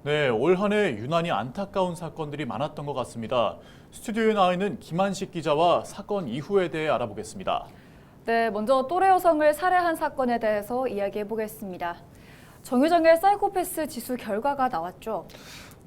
네, 올 한 해 유난히 안타까운 사건들이 많았던 것 같습니다. 스튜디오에 나와 있는 김한식 기자와 사건 이후에 대해 알아보겠습니다. 네, 먼저 또래 여성을 살해한 사건에 대해서 이야기해 보겠습니다. 정유정의 사이코패스 지수 결과가 나왔죠.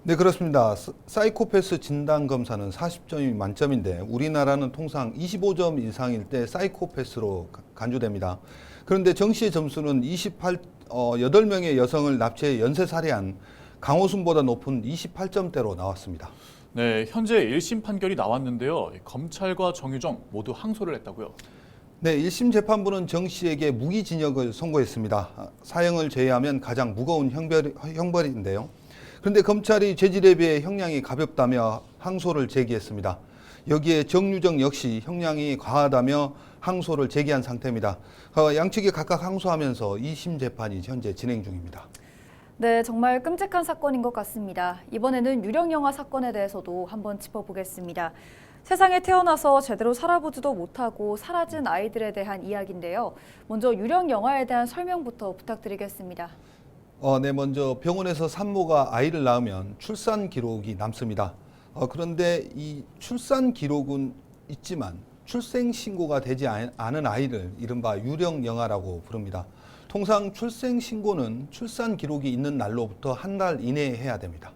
네, 그렇습니다. 사이코패스 진단 검사는 40점이 만점인데 우리나라는 통상 25점 이상일 때 사이코패스로 간주됩니다. 그런데 정 씨의 점수는 8명의 여성을 납치해 연쇄살해한 강호순보다 높은 28점대로 나왔습니다. 네, 현재 1심 판결이 나왔는데요. 검찰과 정유정 모두 항소를 했다고요. 네, 1심 재판부는 정 씨에게 무기징역을 선고했습니다. 사형을 제외하면 가장 무거운 형벌인데요. 그런데 검찰이 죄질에 비해 형량이 가볍다며 항소를 제기했습니다. 여기에 정유정 역시 형량이 과하다며 항소를 제기한 상태입니다. 양측이 각각 항소하면서 2심 재판이 현재 진행 중입니다. 네, 정말 끔찍한 사건인 것 같습니다. 이번에는 유령 영아 사건에 대해서도 한번 짚어보겠습니다. 세상에 태어나서 제대로 살아보지도 못하고 사라진 아이들에 대한 이야기인데요. 먼저 유령 영아에 대한 설명부터 부탁드리겠습니다. 네, 먼저 병원에서 산모가 아이를 낳으면 출산 기록이 남습니다. 그런데 이 출산 기록은 있지만 출생 신고가 되지 않은 아이를 이른바 유령 영아라고 부릅니다. 통상 출생 신고는 출산 기록이 있는 날로부터 한 달 이내에 해야 됩니다.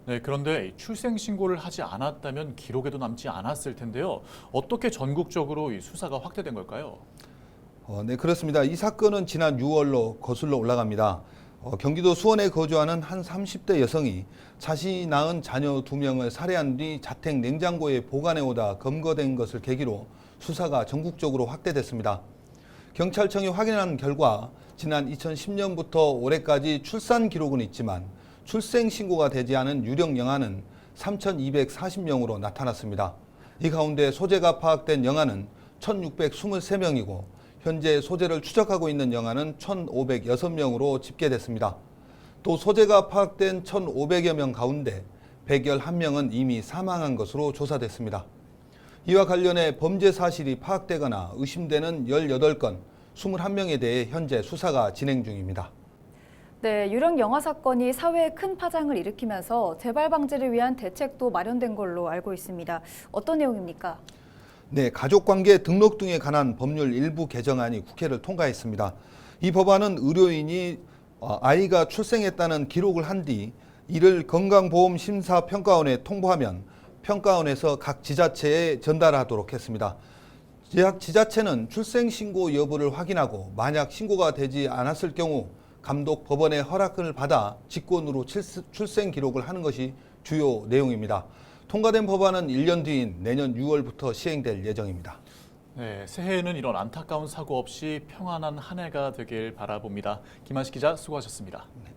네, 그런데 출생 신고를 하지 않았다면 기록에도 남지 않았을 텐데요. 어떻게 전국적으로 이 수사가 확대된 걸까요? 네, 그렇습니다. 이 사건은 지난 6월로 거슬러 올라갑니다. 경기도 수원에 거주하는 한 30대 여성이 자신이 낳은 자녀 2명을 살해한 뒤 자택 냉장고에 보관해 오다 검거된 것을 계기로 수사가 전국적으로 확대됐습니다. 경찰청이 확인한 결과 지난 2010년부터 올해까지 출산 기록은 있지만 출생 신고가 되지 않은 유령 영아는 3,240명으로 나타났습니다. 이 가운데 소재가 파악된 영아는 1,623명이고 현재 소재를 추적하고 있는 영아는 1,506명으로 집계됐습니다. 또 소재가 파악된 1,500여 명 가운데 111명은 이미 사망한 것으로 조사됐습니다. 이와 관련해 범죄 사실이 파악되거나 의심되는 18건, 21명에 대해 현재 수사가 진행 중입니다. 네, 유령 영아 사건이 사회에 큰 파장을 일으키면서 재발 방지를 위한 대책도 마련된 걸로 알고 있습니다. 어떤 내용입니까? 네, 가족관계 등록 등에 관한 법률 일부 개정안이 국회를 통과했습니다. 이 법안은 의료인이 아이가 출생했다는 기록을 한 뒤 이를 건강보험심사평가원에 통보하면 평가원에서 각 지자체에 전달하도록 했습니다. 지자체는 출생신고 여부를 확인하고 만약 신고가 되지 않았을 경우 감독 법원의 허락을 받아 직권으로 출생 기록을 하는 것이 주요 내용입니다. 통과된 법안은 1년 뒤인 내년 6월부터 시행될 예정입니다. 네, 새해에는 이런 안타까운 사고 없이 평안한 한 해가 되길 바라봅니다. 김한식 기자 수고하셨습니다. 네.